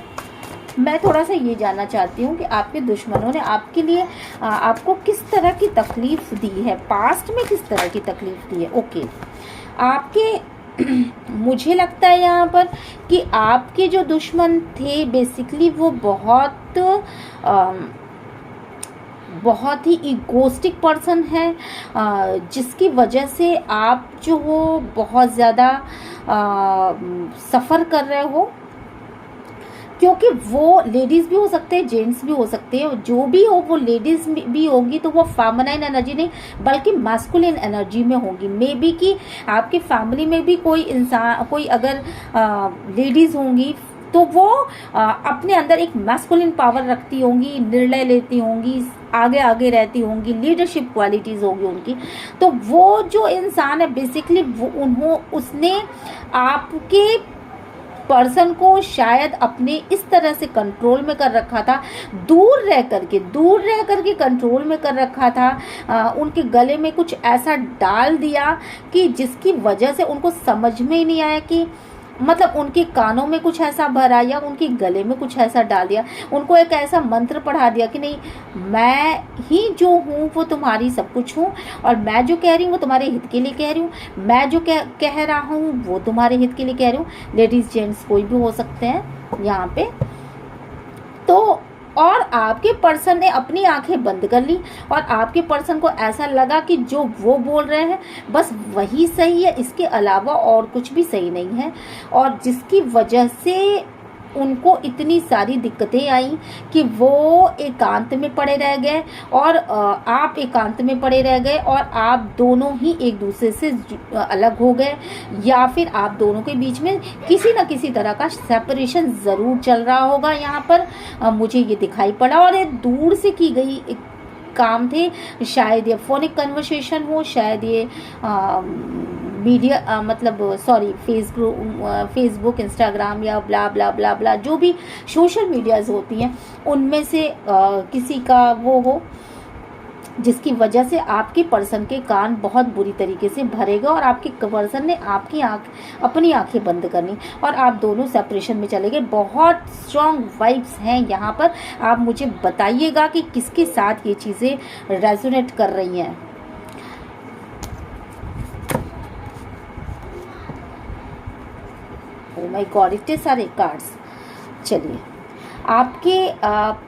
Speaker 1: मैं थोड़ा सा ये जानना चाहती हूँ कि आपके दुश्मनों ने आपके लिए आपको किस तरह की तकलीफ दी है, पास्ट में किस तरह की तकलीफ दी है। ओके, आपके मुझे लगता है यहाँ पर कि आपके जो दुश्मन थे बेसिकली वो बहुत ही इगोस्टिक पर्सन है, जिसकी वजह से आप जो हो बहुत ज़्यादा सफ़र कर रहे हो, क्योंकि वो लेडीज़ भी हो सकते हैं, जेंट्स भी हो सकते हैं, जो भी हो वो लेडीज़ भी होगी तो वो फेमिनाइन एनर्जी नहीं बल्कि मैस्कुलिन एनर्जी में होगी। मे बी कि आपके फैमिली में भी कोई इंसान, कोई अगर लेडीज़ होंगी तो वो अपने अंदर एक मैस्कुलिन पावर रखती होंगी, निर्णय लेती होंगी, आगे आगे रहती होंगी, लीडरशिप क्वालिटीज़ होगी उनकी। तो वो जो इंसान है बेसिकली वो उसने आपके पर्सन को शायद अपने इस तरह से कंट्रोल में कर रखा था, दूर रह करके कंट्रोल में कर रखा था। उनके गले में कुछ ऐसा डाल दिया कि जिसकी वजह से उनको समझ में ही नहीं आया कि, मतलब उनके कानों में कुछ ऐसा भरा या उनके गले में कुछ ऐसा डाल दिया, उनको एक ऐसा मंत्र पढ़ा दिया कि नहीं, मैं ही जो हूँ वो तुम्हारी सब कुछ हूँ, और मैं जो कह रही हूँ वो तुम्हारे हित के लिए कह रही हूँ, मैं जो कह रहा हूँ वो तुम्हारे हित के लिए कह रही हूँ। लेडीज़ जेंट्स कोई भी हो सकते हैं यहाँ पे। तो और आपके पर्सन ने अपनी आंखें बंद कर ली और आपके पर्सन को ऐसा लगा कि जो वो बोल रहे हैं बस वही सही है, इसके अलावा और कुछ भी सही नहीं है, और जिसकी वजह से उनको इतनी सारी दिक्कतें आई कि वो एकांत में पड़े रह गए और आप एकांत में पड़े रह गए और आप दोनों ही एक दूसरे से अलग हो गए, या फिर आप दोनों के बीच में किसी न किसी तरह का सेपरेशन ज़रूर चल रहा होगा। यहाँ पर मुझे ये दिखाई पड़ा, और ये दूर से की गई काम थे, शायद ये फोनिक कन्वर्सेशन हो, शायद ये मीडिया मतलब सॉरी फेसबुक इंस्टाग्राम या ब्ला ब्ला ब्ला ब्ला जो भी सोशल मीडियाज़ होती हैं उनमें से किसी का वो हो, जिसकी वजह से आपके पर्सन के कान बहुत बुरी तरीके से भरेगा और आपके पर्सन ने आपकी अपनी आंखें बंद करनी और आप दोनों सेपरेशन में चले गए। बहुत स्ट्रॉन्ग वाइब्स हैं यहाँ पर। आप मुझे बताइएगा कि किसके साथ ये चीज़ें रेजोनेट कर रही हैं। ओ माय गॉड, इतने सारे कार्ड्स। चलिए, आपके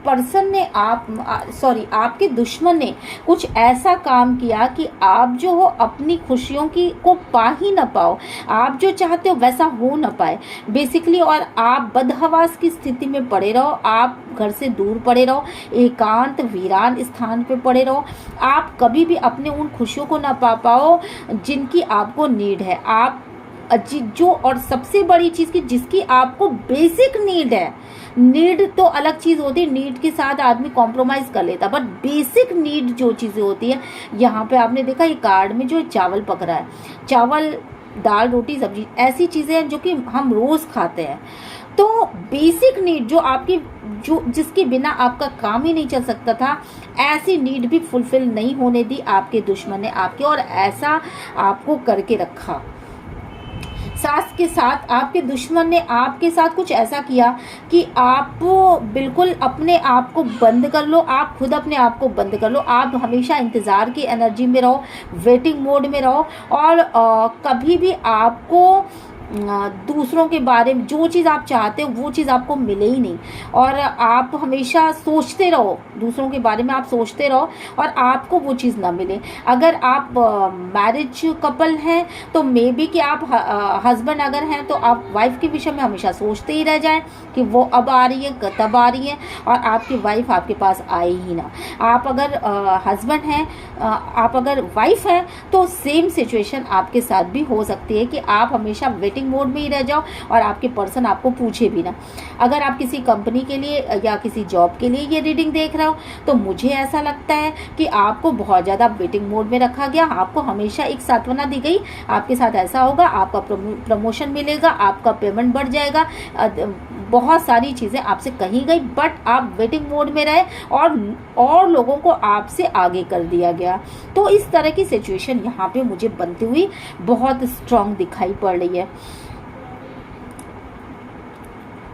Speaker 1: पर्सन ने आपके दुश्मन ने कुछ ऐसा काम किया कि आप जो हो अपनी खुशियों की को पा ही ना पाओ, आप जो चाहते हो वैसा हो ना पाए बेसिकली, और आप बदहवास की स्थिति में पड़े रहो, आप घर से दूर पड़े रहो, एकांत वीरान स्थान पे पड़े रहो, आप कभी भी अपने उन खुशियों को ना पा पाओ जिनकी आपको नीड है। आप जो, और सबसे बड़ी चीज़ की जिसकी आपको बेसिक नीड है, नीड तो अलग चीज़ होती है, नीड के साथ आदमी कॉम्प्रोमाइज़ कर लेता, बट बेसिक नीड जो चीज़ें होती है, यहाँ पे आपने देखा ये कार्ड में जो चावल पक रहा है, चावल दाल रोटी सब्जी ऐसी चीज़ें हैं जो कि हम रोज़ खाते हैं। तो बेसिक नीड जो आपकी जो जिसके बिना आपका काम ही नहीं चल सकता था, ऐसी नीड भी फुलफिल नहीं होने दी आपके दुश्मन ने आपके, और ऐसा आपको करके रखा। सास के साथ आपके दुश्मन ने आपके साथ कुछ ऐसा किया कि आप बिल्कुल अपने आप को बंद कर लो, आप खुद अपने आप को बंद कर लो, आप हमेशा इंतज़ार की एनर्जी में रहो, वेटिंग मोड में रहो, और कभी भी आपको दूसरों के बारे में जो चीज़ आप चाहते हो वो चीज़ आपको मिले ही नहीं, और आप हमेशा सोचते रहो, दूसरों के बारे में आप सोचते रहो और आपको वो चीज़ ना मिले। अगर आप मैरिज कपल हैं तो मे बी कि आप हस्बैंड अगर हैं तो आप वाइफ के विषय में हमेशा सोचते ही रह जाएं कि वो अब आ रही है तब आ रही है, और आपकी वाइफ आपके पास आए ही ना। आप अगर हस्बैंड हैं, आप अगर वाइफ हैं तो सेम सिचुएशन आपके साथ भी हो सकती है कि आप हमेशा वेटिंग मोड में ही रह जाओ और आपके पर्सन आपको पूछे भी ना। अगर आप किसी कंपनी के लिए या किसी जॉब के लिए ये रीडिंग देख रहे हो तो मुझे ऐसा लगता है कि आपको बहुत ज़्यादा वेटिंग मोड में रखा गया, आपको हमेशा एक सांत्वना दी गई, आपके साथ ऐसा होगा, आपका प्रमोशन मिलेगा, आपका पेमेंट बढ़ जाएगा, बहुत सारी चीज़ें आपसे कही गई, बट आप वेटिंग मोड में रहे और लोगों को आपसे आगे कर दिया गया। तो इस तरह की सिचुएशन यहाँ पे मुझे बनती हुई बहुत स्ट्रांग दिखाई पड़ रही है।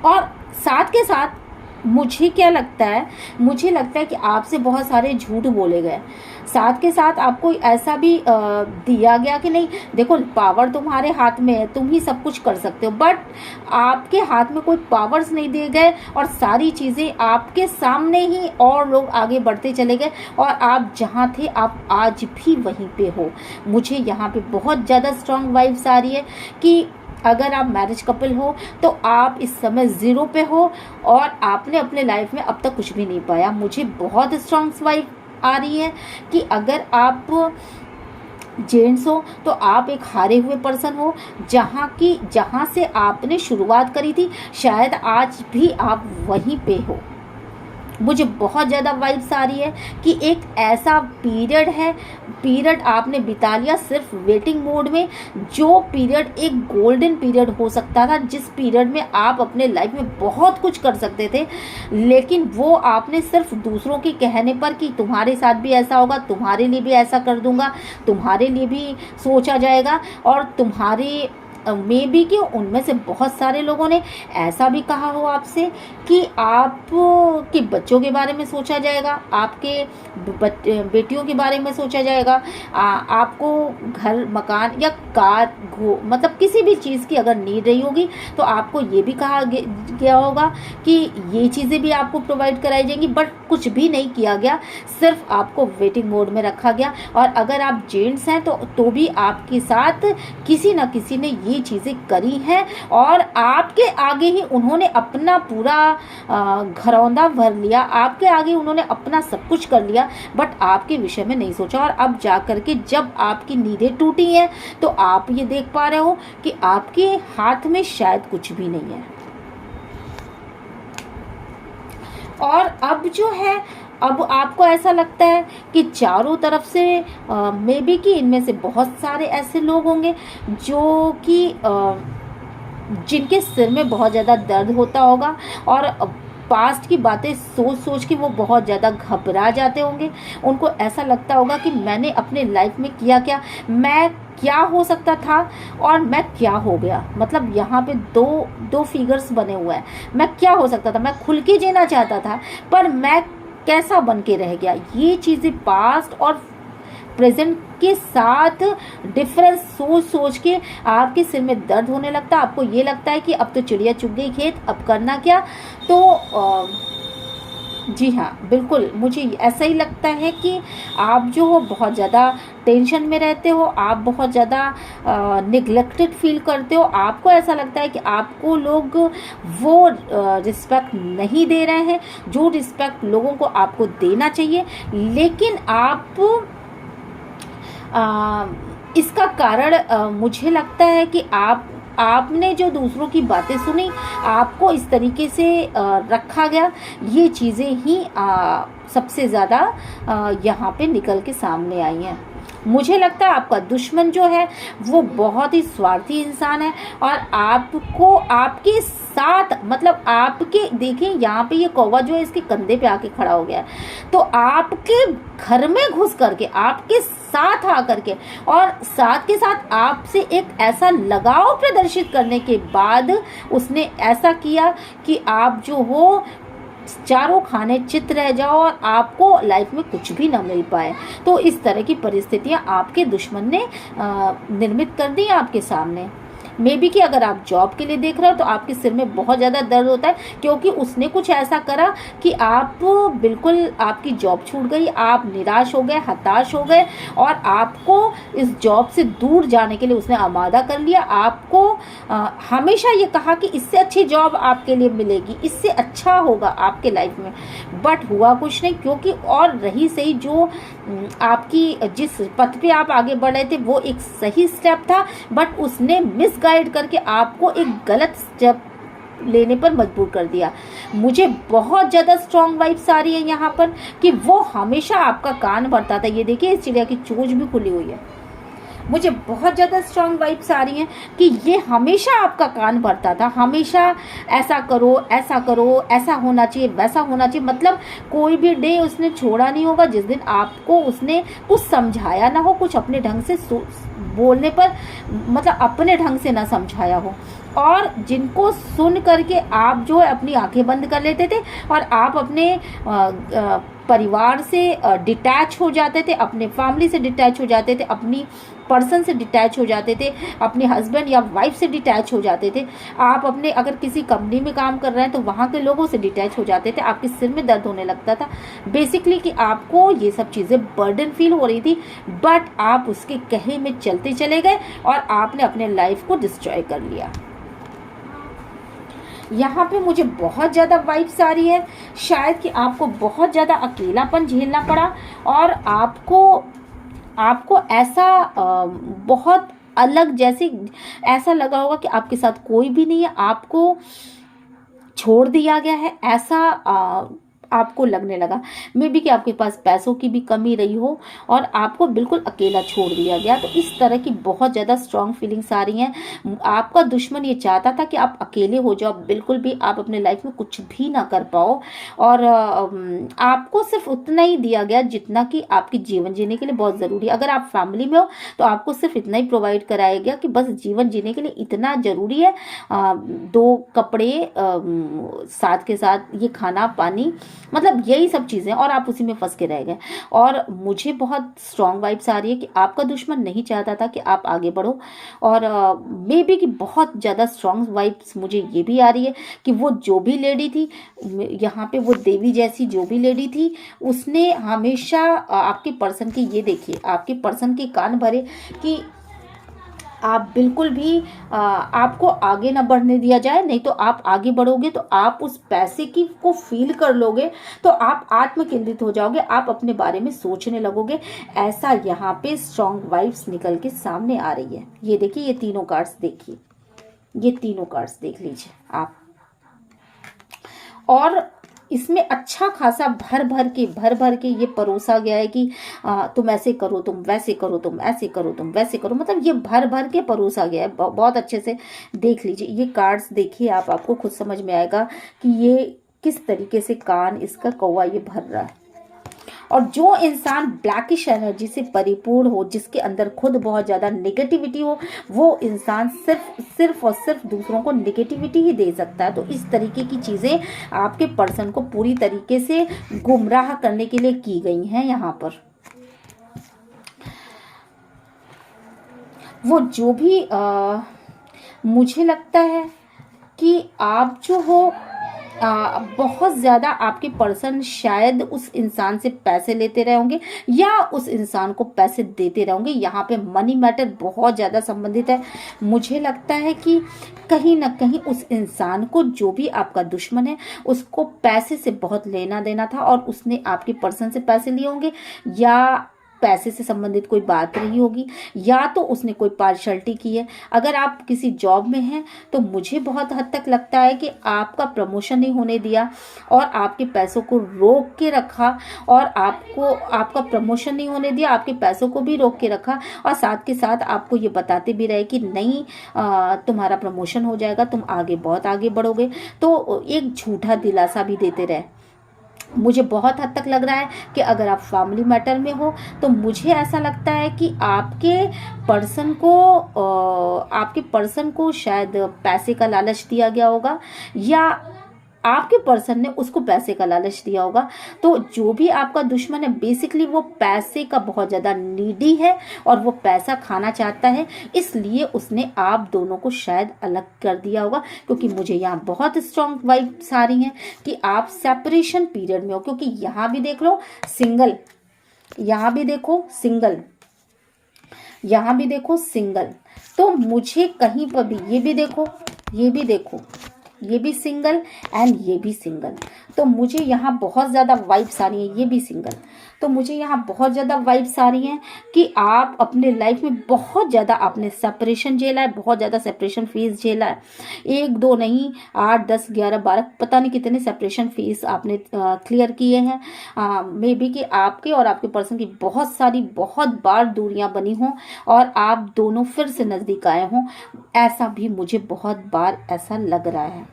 Speaker 1: और साथ के साथ मुझे क्या लगता है, मुझे लगता है कि आपसे बहुत सारे झूठ बोले गए। साथ के साथ आपको ऐसा भी दिया गया कि नहीं देखो, पावर तुम्हारे हाथ में है, तुम ही सब कुछ कर सकते हो, बट आपके हाथ में कोई पावर्स नहीं दिए गए और सारी चीज़ें आपके सामने ही और लोग आगे बढ़ते चले गए और आप जहाँ थे आप आज भी वहीं पे हो। मुझे यहाँ पे बहुत ज़्यादा स्ट्रांग वाइब्स आ रही है कि अगर आप मैरिज कपल हो तो आप इस समय 0 पे हो और आपने अपने लाइफ में अब तक कुछ भी नहीं पाया। मुझे बहुत स्ट्रांग वाइब आ रही है कि अगर आप जेंट्स हो तो आप एक हारे हुए पर्सन हो, जहाँ से आपने शुरुआत करी थी शायद आज भी आप वहीं पे हो। मुझे बहुत ज़्यादा वाइब्स आ रही है कि एक ऐसा पीरियड आपने बिता लिया सिर्फ वेटिंग मोड में, जो पीरियड एक गोल्डन पीरियड हो सकता था, जिस पीरियड में आप अपने लाइफ में बहुत कुछ कर सकते थे, लेकिन वो आपने सिर्फ दूसरों के कहने पर कि तुम्हारे साथ भी ऐसा होगा, तुम्हारे लिए भी ऐसा कर दूंगा, तुम्हारे लिए भी सोचा जाएगा, और तुम्हारे मे बी कि उनमें से बहुत सारे लोगों ने ऐसा भी कहा हो आपसे कि आप के बच्चों के बारे में सोचा जाएगा, आपके बेटियों के बारे में सोचा जाएगा, आपको घर मकान या कार मतलब किसी भी चीज़ की अगर नीड रही होगी तो आपको ये भी कहा गया होगा कि ये चीज़ें भी आपको प्रोवाइड कराई जाएंगी, बट कुछ भी नहीं किया गया, सिर्फ आपको वेटिंग मोड में रखा गया। और अगर आप जेंट्स हैं तो भी आपके साथ किसी न किसी ने ये चीज़ें करी हैं और आपके आगे ही उन्होंने अपना पूरा घरौंदा भर लिया, आपके आगे उन्होंने अपना सब कुछ कर लिया, बट आपके विषय में नहीं सोचा। और अब जा करके जब आपकी नींदें टूटी हैं तो आप ये देख पा रहे हो कि आपके हाथ में शायद कुछ भी नहीं है। और अब जो है, अब आपको ऐसा लगता है कि चारों तरफ से मे बी कि इनमें से बहुत सारे ऐसे लोग होंगे जो कि जिनके सिर में बहुत ज़्यादा दर्द होता होगा और पास्ट की बातें सोच सोच के वो बहुत ज़्यादा घबरा जाते होंगे। उनको ऐसा लगता होगा कि मैंने अपने लाइफ में किया क्या, मैं क्या हो सकता था और मैं क्या हो गया। मतलब यहाँ पे दो फिगर्स बने हुए हैं, मैं क्या हो सकता था, मैं खुल के जीना चाहता था पर मैं कैसा बन के रह गया। ये चीज़ें पास्ट और प्रेजेंट के साथ डिफरेंस सोच सोच के आपके सिर में दर्द होने लगता है। आपको ये लगता है कि अब तो चिड़िया चुग गई खेत, अब करना क्या। तो जी हाँ, बिल्कुल मुझे ऐसा ही लगता है कि आप जो हो बहुत ज़्यादा टेंशन में रहते हो, आप बहुत ज़्यादा निगलेक्टेड फील करते हो। आपको ऐसा लगता है कि आपको लोग वो रिस्पेक्ट नहीं दे रहे हैं जो रिस्पेक्ट लोगों को आपको देना चाहिए। लेकिन आप इसका कारण मुझे लगता है कि आपने जो दूसरों की बातें सुनी, आपको इस तरीके से रखा गया, ये चीज़ें ही सबसे ज़्यादा यहाँ पे निकल के सामने आई हैं। मुझे लगता है आपका दुश्मन जो है वो बहुत ही स्वार्थी इंसान है और आपको आपके साथ, मतलब आपके, देखें यहाँ पे ये कौवा जो है इसके कंधे पे आके खड़ा हो गया है, तो आपके घर में घुस करके आपके साथ आकर के और साथ के साथ आपसे एक ऐसा लगाव प्रदर्शित करने के बाद उसने ऐसा किया कि आप जो हो चारों खाने चित रह जाओ और आपको लाइफ में कुछ भी ना मिल पाए। तो इस तरह की परिस्थितियां आपके दुश्मन ने निर्मित कर दी आपके सामने। मे बी कि अगर आप जॉब के लिए देख रहे हो तो आपके सिर में बहुत ज़्यादा दर्द होता है क्योंकि उसने कुछ ऐसा करा कि आप बिल्कुल, आपकी जॉब छूट गई, आप निराश हो गए, हताश हो गए और आपको इस जॉब से दूर जाने के लिए उसने आमादा कर लिया। आपको हमेशा ये कहा कि इससे अच्छी जॉब आपके लिए मिलेगी, इससे अच्छा होगा आपके लाइफ में, बट हुआ कुछ नहीं। क्योंकि और रही सही जो आपकी जिस पथ पे आप आगे बढ़ रहे थे वो एक सही स्टेप था, बट उसने मिसगाइड करके आपको एक गलत स्टेप लेने पर मजबूर कर दिया। मुझे बहुत ज़्यादा स्ट्रॉन्ग वाइब्स आ रही है यहाँ पर कि वो हमेशा आपका कान भरता था। ये देखिए इस चिड़िया की चोंच भी खुली हुई है। मुझे बहुत ज़्यादा स्ट्रांग वाइब्स आ रही हैं कि ये हमेशा आपका कान भरता था, हमेशा ऐसा करो, ऐसा करो, ऐसा होना चाहिए, वैसा होना चाहिए। मतलब कोई भी डे उसने छोड़ा नहीं होगा जिस दिन आपको उसने कुछ समझाया ना हो, कुछ अपने ढंग से बोलने पर, मतलब अपने ढंग से ना समझाया हो, और जिनको सुन करके आप जो है अपनी आंखें बंद कर लेते थे और आप अपने परिवार से डिटैच हो जाते थे, अपने फैमिली से डिटैच हो जाते थे, अपनी पर्सन से डिटैच हो जाते थे, अपने हस्बैंड या वाइफ से डिटैच हो जाते थे। आप अपने अगर किसी कंपनी में काम कर रहे हैं तो वहाँ के लोगों से डिटैच हो जाते थे, आपके सिर में दर्द होने लगता था बेसिकली कि आपको ये सब चीज़ें बर्डन फील हो रही थी, बट आप उसके कहे में चलते चले गए और आपने अपने लाइफ को डिस्ट्रॉय कर लिया। यहाँ पे मुझे बहुत ज़्यादा वाइब्स आ रही है, शायद कि आपको बहुत ज़्यादा अकेलापन झेलना पड़ा और आपको ऐसा बहुत अलग, जैसे ऐसा लगा होगा कि आपके साथ कोई भी नहीं है, आपको छोड़ दिया गया है, ऐसा आपको लगने लगा। मे बी कि आपके पास पैसों की भी कमी रही हो और आपको बिल्कुल अकेला छोड़ दिया गया। तो इस तरह की बहुत ज़्यादा स्ट्रांग फीलिंग्स आ रही हैं। आपका दुश्मन ये चाहता था कि आप अकेले हो जाओ, बिल्कुल भी आप अपने लाइफ में कुछ भी ना कर पाओ, और आपको सिर्फ उतना ही दिया गया जितना कि आपके जीवन जीने के लिए बहुत ज़रूरी है। अगर आप फैमिली में हो तो आपको सिर्फ इतना ही प्रोवाइड कराया गया कि बस जीवन जीने के लिए इतना ज़रूरी है, 2 कपड़े, साथ के साथ ये खाना पानी, मतलब यही सब चीज़ें, और आप उसी में फंस के रह गए। और मुझे बहुत स्ट्रॉन्ग वाइब्स आ रही है कि आपका दुश्मन नहीं चाहता था कि आप आगे बढ़ो, और मे बी कि बहुत ज़्यादा स्ट्रॉन्ग वाइब्स मुझे ये भी आ रही है कि वो जो भी लेडी थी यहाँ पे, वो देवी जैसी जो भी लेडी थी, उसने हमेशा आपके पर्सन की, ये देखिए आपके पर्सन के कान भरे कि आप बिल्कुल भी आपको आगे ना बढ़ने दिया जाए, नहीं तो आप आगे बढ़ोगे तो आप उस पैसे की को फील कर लोगे, तो आप आत्म केंद्रित हो जाओगे, आप अपने बारे में सोचने लगोगे। ऐसा यहाँ पे स्ट्रॉन्ग वाइब्स निकल के सामने आ रही है। ये देखिए, ये तीनों कार्ड्स देखिए, ये तीनों कार्ड्स देख लीजिए आप, और इसमें अच्छा खासा भर भर के ये परोसा गया है कि तुम ऐसे करो, तुम वैसे करो, तुम ऐसे करो, तुम वैसे करो, मतलब ये भर के परोसा गया है। बहुत अच्छे से देख लीजिए ये कार्ड्स, देखिए आपको खुद समझ में आएगा कि ये किस तरीके से कान इसका कौवा ये भर रहा है। और जो इंसान ब्लैकिश एनर्जी से परिपूर्ण हो, जिसके अंदर खुद बहुत ज़्यादा नेगेटिविटी हो, वो इंसान सिर्फ और सिर्फ दूसरों को नेगेटिविटी ही दे सकता है। तो इस तरीके की चीज़ें आपके पर्सन को पूरी तरीके से गुमराह करने के लिए की गई हैं यहाँ पर। वो जो भी मुझे लगता है कि आप जो हो बहुत ज़्यादा, आपके पर्सन शायद उस इंसान से पैसे लेते रहे होंगे या उस इंसान को पैसे देते रहे होंगे। यहाँ पे मनी मैटर बहुत ज़्यादा संबंधित है। मुझे लगता है कि कहीं ना कहीं उस इंसान को, जो भी आपका दुश्मन है, उसको पैसे से बहुत लेना देना था और उसने आपके पर्सन से पैसे लिए होंगे, या पैसे से संबंधित कोई बात रही होगी, या तो उसने कोई पार्शलिटी की है। अगर आप किसी जॉब में हैं तो मुझे बहुत हद तक लगता है कि आपका प्रमोशन नहीं होने दिया और आपके पैसों को रोक के रखा, और आपका प्रमोशन नहीं होने दिया, आपके पैसों को भी रोक के रखा, और साथ के साथ आपको ये बताते भी रहे कि नहीं, तुम्हारा प्रमोशन हो जाएगा, तुम आगे बहुत आगे बढ़ोगे। तो एक झूठा दिलासा भी देते रहे। मुझे बहुत हद तक लग रहा है कि अगर आप फैमिली मैटर में हो तो मुझे ऐसा लगता है कि आपके पर्सन को शायद पैसे का लालच दिया गया होगा, या आपके पर्सन ने उसको पैसे का लालच दिया होगा। तो जो भी आपका दुश्मन है, बेसिकली वो पैसे का बहुत ज़्यादा नीडी है और वो पैसा खाना चाहता है, इसलिए उसने आप दोनों को शायद अलग कर दिया होगा। क्योंकि मुझे यहाँ बहुत स्ट्रॉन्ग वाइब्स आ रही हैं कि आप सेपरेशन पीरियड में हो। क्योंकि यहाँ भी देख लो सिंगल, यहाँ भी देखो सिंगल, यहाँ भी देखो सिंगल। तो मुझे कहीं पर भी, ये भी देखो, ये भी देखो, ये भी सिंगल एंड ये भी सिंगल। तो मुझे यहाँ बहुत ज़्यादा वाइब्स आ रही है, ये भी सिंगल। तो मुझे यहाँ बहुत ज़्यादा वाइब्स आ रही हैं कि आप अपने लाइफ में बहुत ज़्यादा आपने सेपरेशन झेला है, बहुत ज़्यादा सेपरेशन फेस झेला है। 1 2 नहीं, 8 10 11 12 पता नहीं कितने सेपरेशन फेस आपने क्लियर किए हैं। मे बी कि आपके और आपके पर्सन की बहुत बार दूरियां बनी हों और आप दोनों फिर से नज़दीक आए हों, ऐसा भी मुझे बहुत बार ऐसा लग रहा है।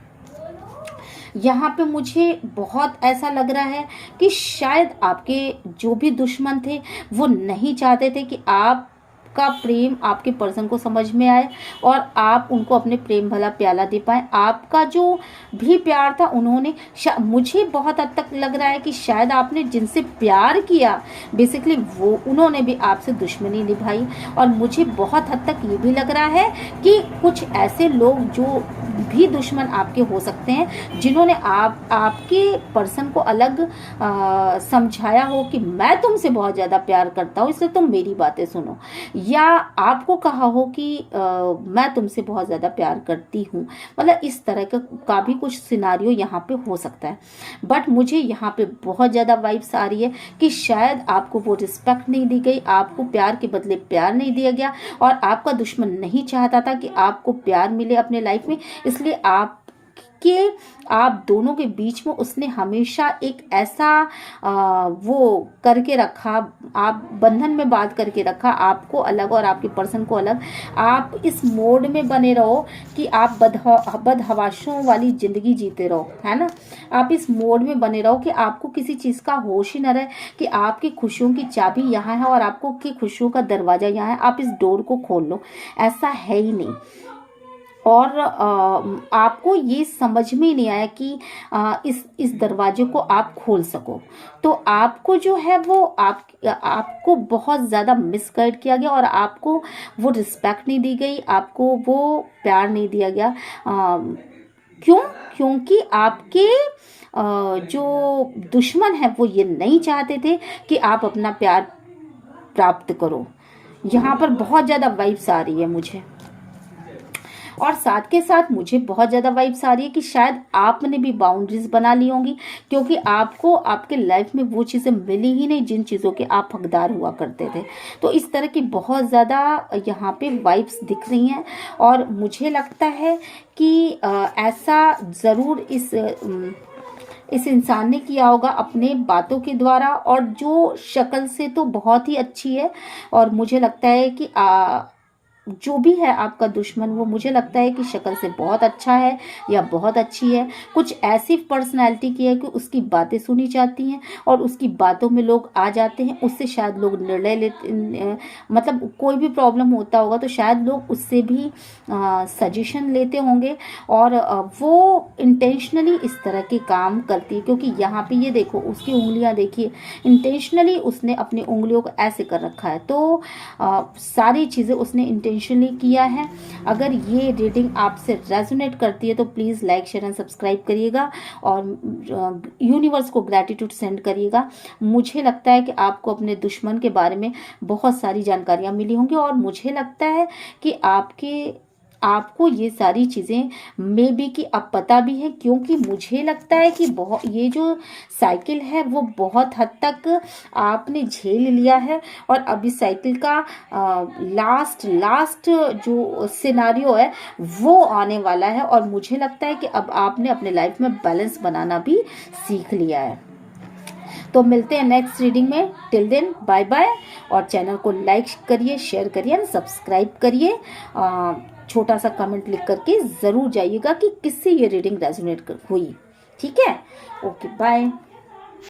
Speaker 1: यहाँ पे मुझे बहुत ऐसा लग रहा है कि शायद आपके जो भी दुश्मन थे वो नहीं चाहते थे कि आप का प्रेम आपके पर्सन को समझ में आए और आप उनको अपने प्रेम भला प्याला दे पाए। आपका जो भी प्यार था उन्होंने, मुझे बहुत हद तक लग रहा है कि शायद आपने जिनसे प्यार किया बेसिकली वो उन्होंने भी आपसे दुश्मनी निभाई। और मुझे बहुत हद तक ये भी लग रहा है कि कुछ ऐसे लोग जो भी दुश्मन आपके हो सकते हैं जिन्होंने आपके पर्सन को अलग समझाया हो कि मैं तुमसे बहुत ज़्यादा प्यार करता हूँ इसलिए तुम मेरी बातें सुनो, या आपको कहा हो कि मैं तुमसे बहुत ज़्यादा प्यार करती हूँ। मतलब इस तरह का भी कुछ सिनारियो यहाँ पे हो सकता है। बट मुझे यहाँ पे बहुत ज़्यादा वाइब्स आ रही है कि शायद आपको वो रिस्पेक्ट नहीं दी गई, आपको प्यार के बदले प्यार नहीं दिया गया और आपका दुश्मन नहीं चाहता था कि आपको प्यार मिले अपने लाइफ में, इसलिए आप दोनों के बीच में उसने हमेशा एक ऐसा वो करके रखा, आप बंधन में बात करके रखा, आपको अलग और आपके पर्सन को अलग। आप इस मोड में बने रहो कि आप बदहवासों वाली जिंदगी जीते रहो, है ना। आप इस मोड में बने रहो कि आपको किसी चीज़ का होश ही न रहे कि आपकी खुशियों की चाबी यहाँ है और आपको की खुशियों का दरवाज़ा यहाँ है, आप इस डोर को खोल लो। ऐसा है ही नहीं। और आपको ये समझ में नहीं आया कि इस दरवाजे को आप खोल सको। तो आपको जो है वो आपको बहुत ज़्यादा मिसगाइड किया गया और आपको वो रिस्पेक्ट नहीं दी गई, आपको वो प्यार नहीं दिया गया। क्योंकि आपके जो दुश्मन है वो ये नहीं चाहते थे कि आप अपना प्यार प्राप्त करो। यहाँ पर बहुत ज़्यादा वाइब्स आ रही है मुझे, और साथ के साथ मुझे बहुत ज़्यादा वाइब्स आ रही है कि शायद आपने भी बाउंड्रीज बना ली होंगी, क्योंकि आपको आपके लाइफ में वो चीज़ें मिली ही नहीं जिन चीज़ों के आप हकदार हुआ करते थे। तो इस तरह की बहुत ज़्यादा यहाँ पे वाइब्स दिख रही हैं और मुझे लगता है कि ऐसा ज़रूर इस इंसान ने किया होगा अपने बातों के द्वारा, और जो शक्ल से तो बहुत ही अच्छी है। और मुझे लगता है कि जो भी है आपका दुश्मन वो मुझे लगता है कि शक्ल से बहुत अच्छा है या बहुत अच्छी है। कुछ ऐसी पर्सनैलिटी की है कि उसकी बातें सुनी जाती हैं और उसकी बातों में लोग आ जाते हैं, उससे शायद लोग निर्णय लेते, मतलब कोई भी प्रॉब्लम होता होगा तो शायद लोग उससे भी सजेशन लेते होंगे। और वो इंटेंशनली इस तरह के काम करती है, क्योंकि यहाँ पे ये देखो उसकी उंगलियाँ देखिए, इंटेंशनली उसने अपनी उंगलियों को ऐसे कर रखा है। तो सारी चीज़ें उसने इंटेंशनली किया है। अगर ये रीडिंग आपसे रेजोनेट करती है तो please like share and subscribe करिएगा और यूनिवर्स को ग्रैटिट्यूड सेंड करिएगा। मुझे लगता है कि आपको अपने दुश्मन के बारे में बहुत सारी जानकारियाँ मिली होंगी और मुझे लगता है कि आपको ये सारी चीज़ें मे बी कि अब पता भी है, क्योंकि मुझे लगता है कि बहुत ये जो साइकिल है वो बहुत हद तक आपने झेल लिया है और अब इस साइकिल का लास्ट जो सिनारियो है वो आने वाला है। और मुझे लगता है कि अब आपने अपने लाइफ में बैलेंस बनाना भी सीख लिया है। तो मिलते हैं नेक्स्ट रीडिंग में। टिल देन बाय बाय, और चैनल को लाइक करिए, शेयर करिए एंड सब्सक्राइब करिए। छोटा सा कमेंट लिख करके ज़रूर जाइएगा कि किससे ये रीडिंग रेजोनेट हुई। ठीक है, ओके बाय।